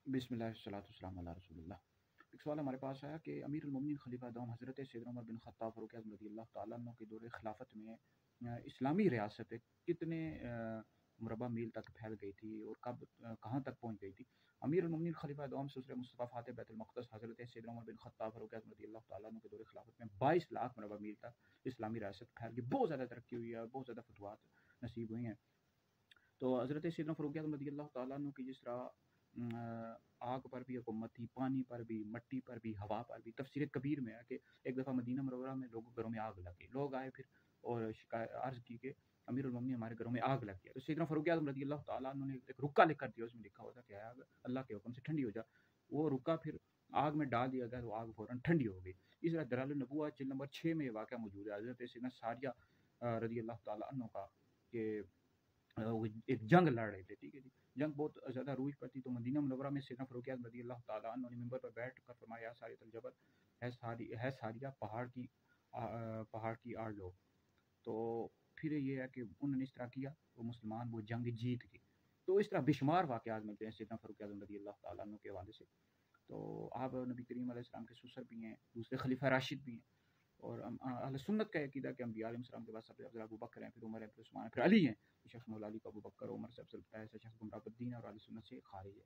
بسم اللہ والصلاۃ والسلام علی رسول اللہ۔ ایک سوال ہمارے پاس آیا کہ امیر المومنین خلیفہ دوم حضرت سیدنا عمر بن خطاب فاروق اعظم رضی اللہ تعالیٰ عنہ کے دور خلافت میں اسلامی ریاست کتنے مربع میل تک پھیل گئی تھی اور کب کہاں تک پہنچ گئی تھی؟ امیر المومنین خلیفہ دوم سلسلہ مصطفیٰ فاتح بیت المقدس حضرت سیدنا عمر بن خطاب فاروق اعظم رضی اللہ تعالیٰ عنہ کے دور خلافت میں 22 لاکھ مربع میل تک اسلامی ریاست پھیل گئی، بہت زیادہ ترقی ہوئی ہے، بہت زیادہ فتوحات نصیب ہوئی ہیں۔ تو حضرت سیدنا فاروق اعظم رضی اللہ تعالیٰ عنہ کی جس طرح آگ پر بھی حکومت تھی، پانی پر بھی، مٹی پر بھی، ہوا پر بھی۔ تفسیر کبیر میں ہے کہ ایک دفعہ مدینہ منورہ میں لوگوں گھروں میں آگ لگ گئی، لوگ آئے پھر اور شکایت عرض کی کہ امیر المومنین ہمارے گھروں میں آگ لگ گیا۔ تو سیدنا فاروق اعظم رضی اللہ تعالیٰ عنہ نے ایک رکا لکھ کر دیا، اس میں لکھا ہوا تھا کہ آگ اللہ کے حکم سے ٹھنڈی ہو جا۔ وہ رکا پھر آگ میں ڈال دیا گیا تو آگ فوراً ٹھنڈی ہو گئی۔ اس طرح دلائل النبوۃ جلد نمبر 6 میں یہ واقعہ موجود ہے، حضرت سیدنا ساریہ رضی اللہ تعالیٰ عنہ کا، کہ وہ ایک جنگ لڑ رہے تھے، ٹھیک ہے جی، جنگ بہت زیادہ روج پر تھی۔ تو مدینہ منورہ میں سیدنا فاروق اعظم رضی اللہ تعالیٰ عنہ نے ممبر پر بیٹھ کر فرمایا، ساریۃ الجبل ہے ساریہ پہاڑ کی آڑ لو۔ تو پھر یہ ہے کہ انہوں نے اس طرح کیا، وہ مسلمان وہ جنگ جیت گئی۔ تو اس طرح بے شمار واقعات ملتے ہیں سیدنا فاروق اعظم رضی اللہ تعالیٰ عنہ کے حوالے سے۔ تو آپ نبی کریم علیہ السلام کے سسر بھی ہیں، دوسرے خلیفہ راشد بھی ہیں، اور اہل سنت کا عقیدہ کہ انبیاء علیہ السلام کے بعد سب سے افضل ابو بکر ہیں، پھر عمر ہیں، پھر عثمان ہیں، پھر علی ہیں۔ شخص مولا علی کو ابو بکر عمر سے افضل بتایا، ایسا شخص گمراہ بدین اور اہل سنت سے خارج ہے۔